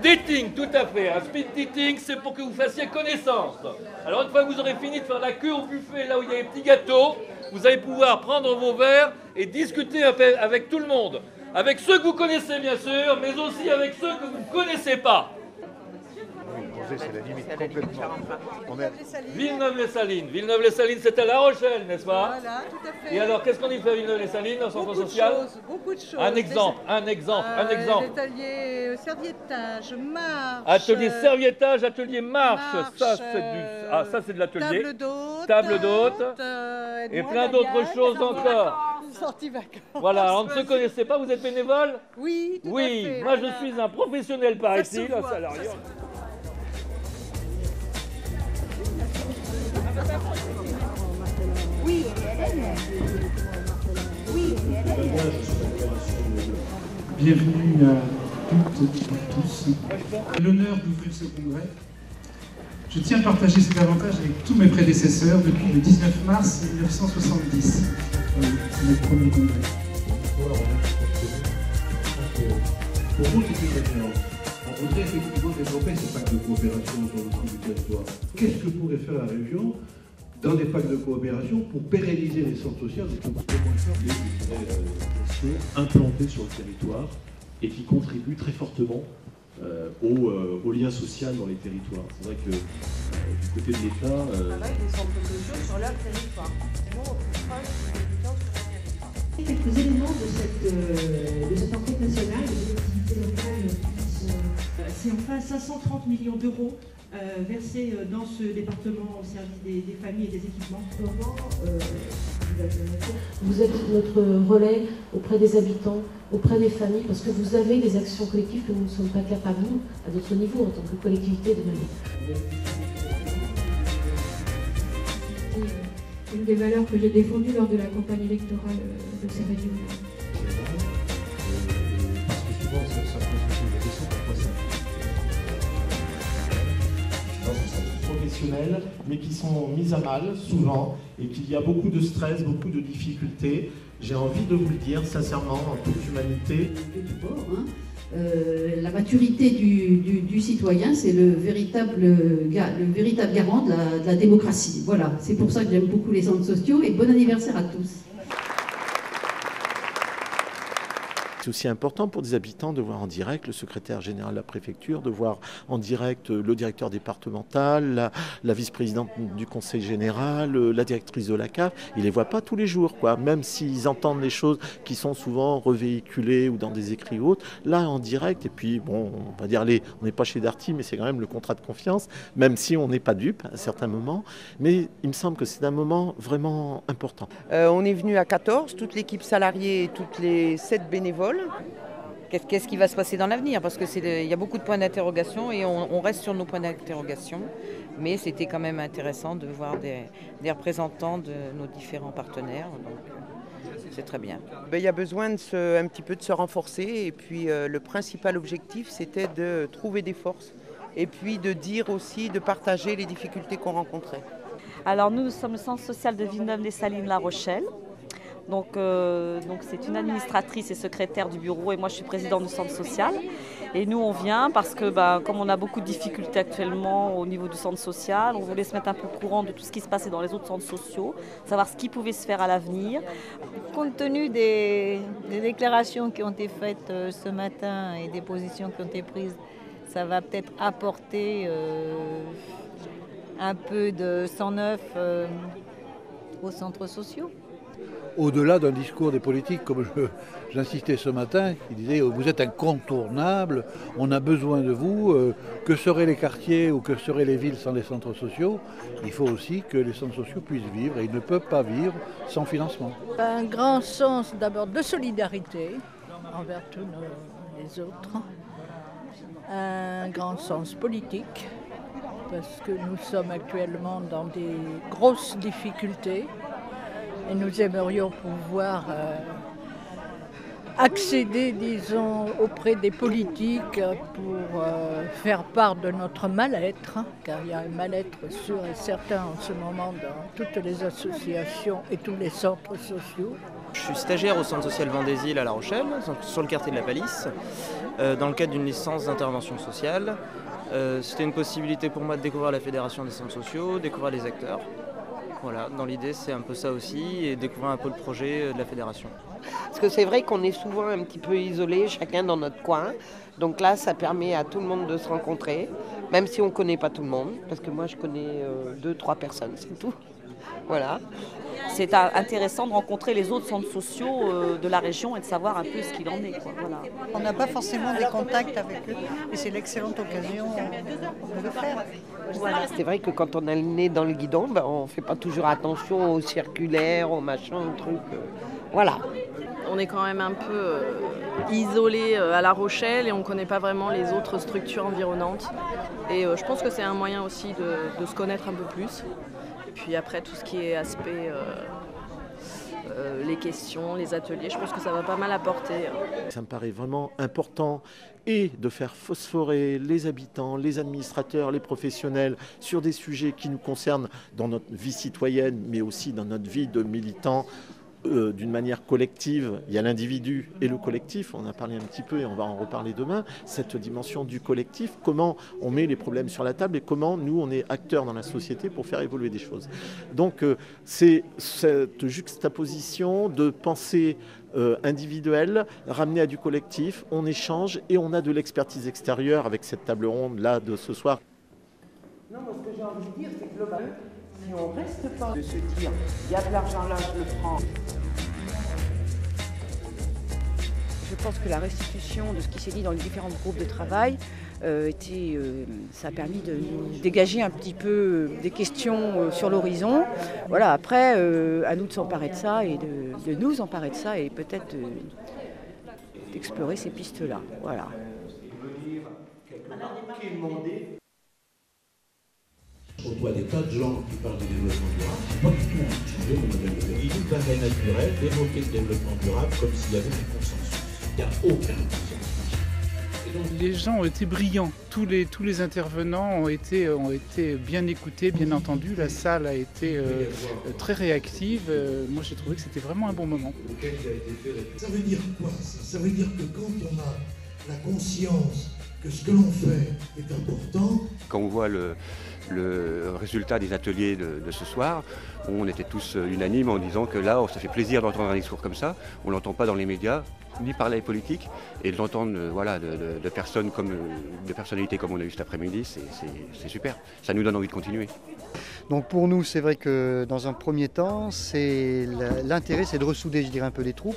Dating, tout à fait. Un speed dating, c'est pour que vous fassiez connaissance. Alors une fois que vous aurez fini de faire la queue au buffet, là où il y a les petits gâteaux, vous allez pouvoir prendre vos verres et discuter avec tout le monde. Avec ceux que vous connaissez bien sûr, mais aussi avec ceux que vous ne connaissez pas. C'est la limite complètement. Villeneuve-les-Salines. Villeneuve-les-Salines, c'est à La Rochelle, n'est-ce pas? Voilà, tout à fait. Et alors, qu'est-ce qu'on y fait à Villeneuve-les-Salines, dans le centre social? Beaucoup de choses. Un exemple. Atelier serviettage, marche. Atelier serviettage, atelier marche. Ça, c'est de l'atelier. Table d'hôte. Et plein d'autres choses encore. Sortie vacances. Voilà, on ne se connaissait pas, vous êtes bénévole? Oui, tout à Oui, fait. moi je suis un professionnel, paraît-il, un salarié. Oui, Hélène. Oui, Hélène. Bienvenue à toutes et à tous. L'honneur d'ouvrir ce congrès. Je tiens à partager cet avantage avec tous mes prédécesseurs depuis le 19 mars 1970. C'est notre premier congrès. Pour vous, c'est une référence. On voudrait effectivement développer ces pactes de coopération sur l'ensemble du territoire. Qu'est-ce que pourrait faire la région dans des pactes de coopération pour pérenniser les centres sociaux et pour implantés sur le territoire et qui contribuent très fortement au lien social dans les territoires. C'est vrai que du côté de l'État... travaillent des centres sociaux sur leur territoire. Sinon, on plus proche des habitants sur leur territoire. Quelques éléments de cette enquête nationale des activités locales. C'est enfin 530 millions d'euros versés dans ce département au service des familles et des équipements. Vous êtes notre relais auprès des habitants, auprès des familles, parce que vous avez des actions collectives que nous ne sommes pas capables, nous, à notre niveau, en tant que collectivité, de mener. Une des valeurs que j'ai défendues lors de la campagne électorale de ces régions. Parce que souvent, ça pose la question pourquoi ça. Professionnels, mais qui sont mis à mal souvent, et qu'il y a beaucoup de stress, beaucoup de difficultés. J'ai envie de vous le dire sincèrement, en toute humanité. La maturité du citoyen, c'est le véritable garant de la démocratie. Voilà, c'est pour ça que j'aime beaucoup les centres sociaux, et bon anniversaire à tous. C'est aussi important pour des habitants de voir en direct le secrétaire général de la préfecture, de voir en direct le directeur départemental, la vice-présidente du conseil général, la directrice de la CAF. Ils ne les voient pas tous les jours, quoi. Même s'ils entendent les choses qui sont souvent revéhiculées ou dans des écrits ou autres. Là, en direct, et puis, bon, on va dire, on n'est pas chez Darty, mais c'est quand même le contrat de confiance, même si on n'est pas dupe à certains moments. Mais il me semble que c'est un moment vraiment important. On est venu à 14, toute l'équipe salariée et toutes les 7 bénévoles. Qu'est-ce qui va se passer dans l'avenir? Parce qu'il y a beaucoup de points d'interrogation et on reste sur nos points d'interrogation. Mais c'était quand même intéressant de voir des représentants de nos différents partenaires. Donc c'est très bien. Il y a besoin un petit peu de se renforcer. Et puis le principal objectif, c'était de trouver des forces. Et puis de dire aussi, de partager les difficultés qu'on rencontrait. Alors nous sommes le centre social de Villeneuve-les-Salines-La Rochelle. Donc c'est une administratrice et secrétaire du bureau et moi je suis présidente du centre social. Et nous on vient parce que comme on a beaucoup de difficultés actuellement au niveau du centre social, on voulait se mettre un peu au courant de tout ce qui se passait dans les autres centres sociaux, savoir ce qui pouvait se faire à l'avenir. Compte tenu des déclarations qui ont été faites ce matin et des positions qui ont été prises, ça va peut-être apporter un peu de sang neuf aux centres sociaux. Au-delà d'un discours des politiques, comme j'insistais ce matin, qui disait vous êtes incontournable, on a besoin de vous, que seraient les quartiers ou que seraient les villes sans les centres sociaux? Il faut aussi que les centres sociaux puissent vivre et ils ne peuvent pas vivre sans financement. Un grand sens d'abord de solidarité envers tous les autres, un grand sens politique, parce que nous sommes actuellement dans des grosses difficultés. Et nous aimerions pouvoir accéder, disons, auprès des politiques pour faire part de notre mal-être, car il y a un mal-être sûr et certain en ce moment dans toutes les associations et tous les centres sociaux. Je suis stagiaire au centre social Vendésil à La Rochelle, sur le quartier de la Palisse, dans le cadre d'une licence d'intervention sociale. C'était une possibilité pour moi de découvrir la fédération des centres sociaux, découvrir les acteurs. Voilà, dans l'idée c'est un peu ça aussi, et découvrir un peu le projet de la fédération. Parce que c'est vrai qu'on est souvent un petit peu isolés, chacun dans notre coin. Donc là, ça permet à tout le monde de se rencontrer, même si on ne connaît pas tout le monde, parce que moi je connais 2-3 personnes, c'est tout. Voilà. C'est intéressant de rencontrer les autres centres sociaux de la région et de savoir un peu ce qu'il en est, quoi. Voilà. On n'a pas forcément des contacts avec eux et c'est l'excellente occasion de le faire. Voilà. C'est vrai que quand on a le nez dans le guidon, on ne fait pas toujours attention aux circulaires, aux machins, aux trucs. Voilà. On est quand même un peu isolé à La Rochelle et on ne connaît pas vraiment les autres structures environnantes. Et je pense que c'est un moyen aussi de se connaître un peu plus. Puis après, tout ce qui est aspect, les questions, les ateliers, je pense que ça va pas mal apporter. Ça me paraît vraiment important et de faire phosphorer les habitants, les administrateurs, les professionnels sur des sujets qui nous concernent dans notre vie citoyenne, mais aussi dans notre vie de militants. D'une manière collective, il y a l'individu et le collectif, on en a parlé un petit peu et on va en reparler demain, cette dimension du collectif, comment on met les problèmes sur la table et comment nous on est acteurs dans la société pour faire évoluer des choses. Donc c'est cette juxtaposition de pensée individuelle ramenée à du collectif, on échange et on a de l'expertise extérieure avec cette table ronde là de ce soir. Non, moi ce que j'ai envie de dire c'est que globalement, si on ne reste pas de se dire il y a de l'argent là, je le prends. Je pense que la restitution de ce qui s'est dit dans les différents groupes de travail ça a permis de nous dégager un petit peu des questions sur l'horizon. Voilà, après, à nous de s'emparer de ça et de nous emparer de ça et peut-être d'explorer ces pistes-là. Voilà. Je côtoie des tas de gens qui parlent du développement durable, c'est pas du tout anti-sujet mon modèle de vie. Il nous paraît naturel d'évoquer le développement durable comme s'il y avait un consensus. Il n'y a aucun consensus. Les gens ont été brillants, tous les intervenants ont été bien écoutés, bien entendus, la salle a été très réactive, moi j'ai trouvé que c'était vraiment un bon moment. Ça veut dire quoi ça veut dire que quand on a la conscience que ce que l'on fait est important. Quand on voit le résultat des ateliers de ce soir, on était tous unanimes en disant que là, ça fait plaisir d'entendre un discours comme ça. On ne l'entend pas dans les médias, ni par les politiques, et de l'entendre de personnes de personnalités comme on a eu cet après-midi, c'est super. Ça nous donne envie de continuer. Donc pour nous, c'est vrai que dans un premier temps, l'intérêt, c'est de ressouder, je dirais, un peu les troupes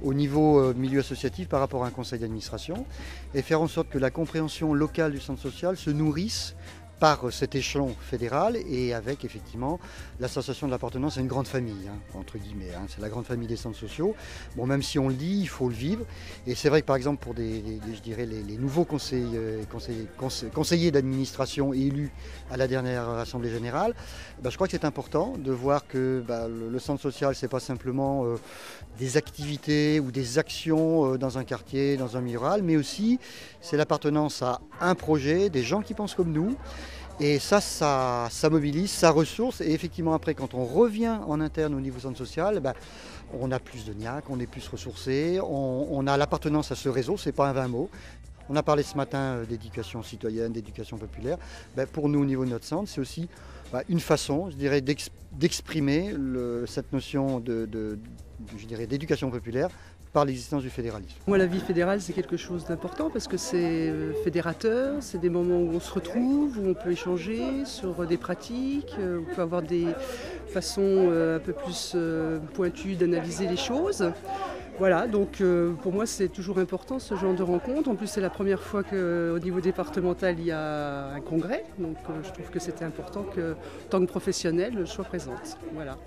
au niveau milieu associatif par rapport à un conseil d'administration et faire en sorte que la compréhension locale du centre social se nourrisse par cet échelon fédéral et avec effectivement la sensation de l'appartenance à une grande famille, entre guillemets. C'est la grande famille des centres sociaux. Bon, même si on le dit, il faut le vivre. Et c'est vrai que par exemple pour je dirais les nouveaux conseillers d'administration élus à la dernière Assemblée Générale, je crois que c'est important de voir que le centre social, c'est pas simplement des activités ou des actions dans un quartier, dans un milieu rural, mais aussi c'est l'appartenance à un projet, des gens qui pensent comme nous. Et ça mobilise, ça ressource. Et effectivement, après, quand on revient en interne au niveau centre social, on a plus de niaque, on est plus ressourcé, on a l'appartenance à ce réseau, c'est pas un vain mot. On a parlé ce matin d'éducation citoyenne, d'éducation populaire. Pour nous, au niveau de notre centre, c'est aussi une façon, je dirais, d'exprimer cette notion d'éducation populaire par l'existence du fédéralisme. Moi, la vie fédérale, c'est quelque chose d'important parce que c'est fédérateur, c'est des moments où on se retrouve, où on peut échanger sur des pratiques, où on peut avoir des façons un peu plus pointues d'analyser les choses. Voilà, donc pour moi c'est toujours important ce genre de rencontre. En plus c'est la première fois qu'au niveau départemental il y a un congrès, donc je trouve que c'était important que, en tant que professionnelle, je sois présente. Voilà.